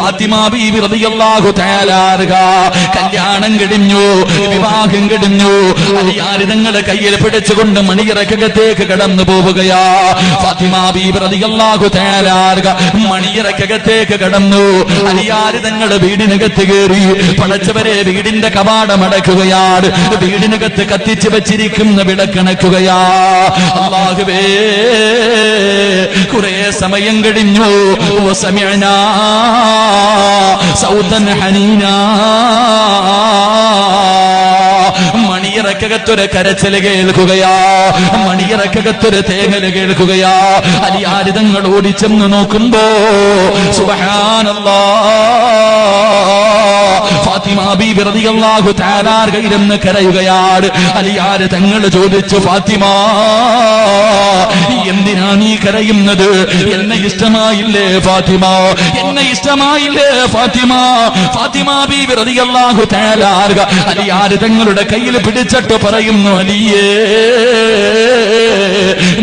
ഫാത്തിമ ബീവി റളിയല്ലാഹു തആല അൻഹ കല്യാണം കഴിഞ്ഞു, വിവാഹം കഴിഞ്ഞു. അലിയാര് തങ്ങളെ കയ്യിൽ പിടിച്ചുകൊണ്ട് മണിയറക്കകത്തേക്ക് കടന്നു പോവുകയാ. ഫാത്തിമ ബീവി റളിയല്ലാഹു തആല അൻഹ മണിയറക്കകത്തേക്ക് കടന്നു. അലിയാര് തങ്ങളെ വീടിനകത്ത് കയറി. പടച്ചവരെ, വീടിന്റെ കവാടം അടക്കുകയാണ്. വീടിനകത്ത് കത്തിച്ചു വെച്ചിരിക്കുന്ന വിളക്കണക്കുകയാ. അല്ലാഹുവേ, കുറെ സമയം കഴിഞ്ഞു. വസമിഅനാ സൗതൻ ഹനീനാ, മണിയറക്കകത്തൊരു കരച്ചില് കേൾക്കുകയാ, മണിയറക്കകത്തൊരു തേങ്ങല് കേൾക്കുകയാ. അലിയാര് തങ്ങൾ ഓടിച്ചെന്ന് നോക്കുമ്പോ സുബ്ഹാനല്ലാഹ്, ഫാത്തിമ ബീബി റളിയല്ലാഹു തആല ഇരുന്ന് കരയുകയാണ്. അലിയാര് തങ്ങൾ ചോദിച്ചു, ഫാത്തിമ, എന്തിനാ നീ കരയുന്നത്? എന്നെ ഇഷ്ടമായില്ലേ ഫാത്തിമ? എന്നെ ഇഷ്ടമായില്ലേ ഫാത്തിമ? ഫാത്തിമ ബീബി റളിയല്ലാഹു തആല അലിയാര് തങ്ങളുടെ കയ്യിൽ പിടിച്ചിട്ട് പറയുന്നു, അലിയേ,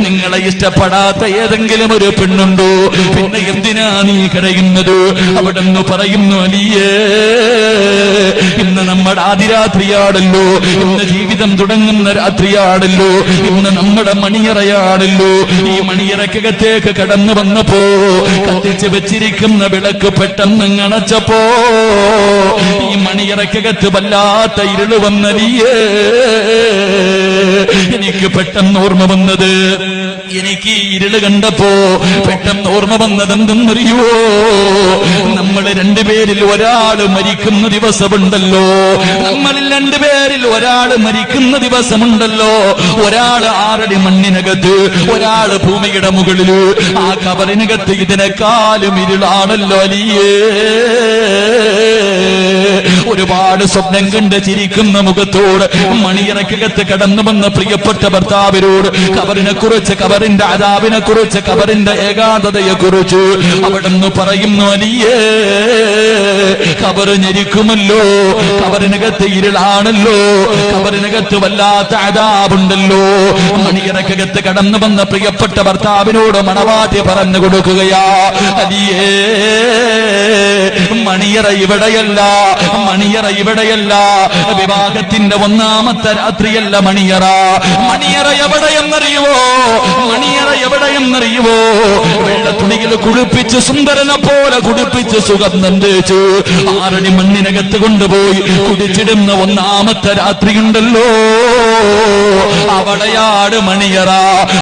നിങ്ങളെ ഇഷ്ടപ്പെടാത്ത ഏതെങ്കിലും ഒരു പെണ്ണുണ്ടോ? പിന്നെ എന്തിനാ നീ കരയുന്നത്? അവിടെന്ന് പറയുന്നു, അലിയേ, ഇന്ന് നമ്മുടെ ആദിരാത്രിയാണല്ലോ, ഇന്ന് ജീവിതം തുടങ്ങുന്ന രാത്രിയാണല്ലോ, ഇന്ന് നമ്മുടെ മണിയറയാണല്ലോ. ഈ മണിയറക്കകത്തേക്ക് കടന്നു വന്നപ്പോ കത്തിച്ച് വെച്ചിരിക്കുന്ന വിളക്ക് പെട്ടെന്ന് അണച്ചപ്പോ ഈ മണിയറക്കകത്ത് വല്ലാത്ത ഇരുള് വന്നലിയേ. എനിക്ക് പെട്ടെന്ന് ഓർമ്മ വന്നത്, എനിക്ക് ഈ ഇരുള് കണ്ടപ്പോ പെട്ടെന്ന് ഓർമ്മ വന്നത് എന്തെന്നറിയോ? നമ്മൾ രണ്ടുപേരിൽ ഒരാള് മരിക്കുന്ന ദിവസമുണ്ടല്ലോ, നമ്മളിൽ രണ്ടുപേരിൽ ഒരാള് മരിക്കുന്ന ദിവസമുണ്ടല്ലോ. ഒരാള് 6 അടി മണ്ണിനകത്ത്, ഒരാള് ഭൂമിയുടെ മുകളില്. ആ കബറിനകത്ത് ഇതിനെക്കാളും ഇരുളാണല്ലോ അലിയേ. ഒരുപാട് സ്വപ്നം കണ്ട് ചിരിക്കുന്ന മുഖത്തോട് മണിയറക്കകത്ത് കടന്നു വന്ന പ്രിയപ്പെട്ട ഭർത്താവിനോട് കബറിനെ കുറിച്ച്, കബറിന്റെ അദാബിനെ കുറിച്ച്, കബറിന്റെ ഏകാന്തതയെ കുറിച്ച് അവിടെന്ന് പറയുന്നു, അലിയേ, കബറ് ഞെരിക്കുമല്ലോ, കബറിനകത്ത് ഇരുളാണല്ലോ, കബറിനകത്ത് വല്ലാത്ത അദാബുണ്ടല്ലോ. മണിയറക്കകത്ത് കടന്നു വന്ന പ്രിയപ്പെട്ട ഭർത്താവിനോട് മണവാട്ടി പറഞ്ഞു കൊടുക്കുകയാ, അലിയേ, മണിയറ ഇവിടെയല്ല, മണിയറ ഇവിടെയല്ല. വിവാഹത്തിന്റെ 1ാമത്തെ രാത്രിയല്ല മണിയറ. മണിയറ എവിടെയെന്നറിയുവോ? മണിയറ എവിടെയെന്നറിയുവോ? വെള്ളത്തുണിയിൽ കുളിപ്പിച്ച്, സുന്ദരനെ പോലെ കുളിപ്പിച്ച്, സുഗന്ധം തേച്ച് 6 അടി മണ്ണിനകത്ത് കൊണ്ടുപോയി കുടിച്ചിടുന്ന 1ാമത്തെ രാത്രിയുണ്ടല്ലോ, അവിടെയാണ് മണിയറ.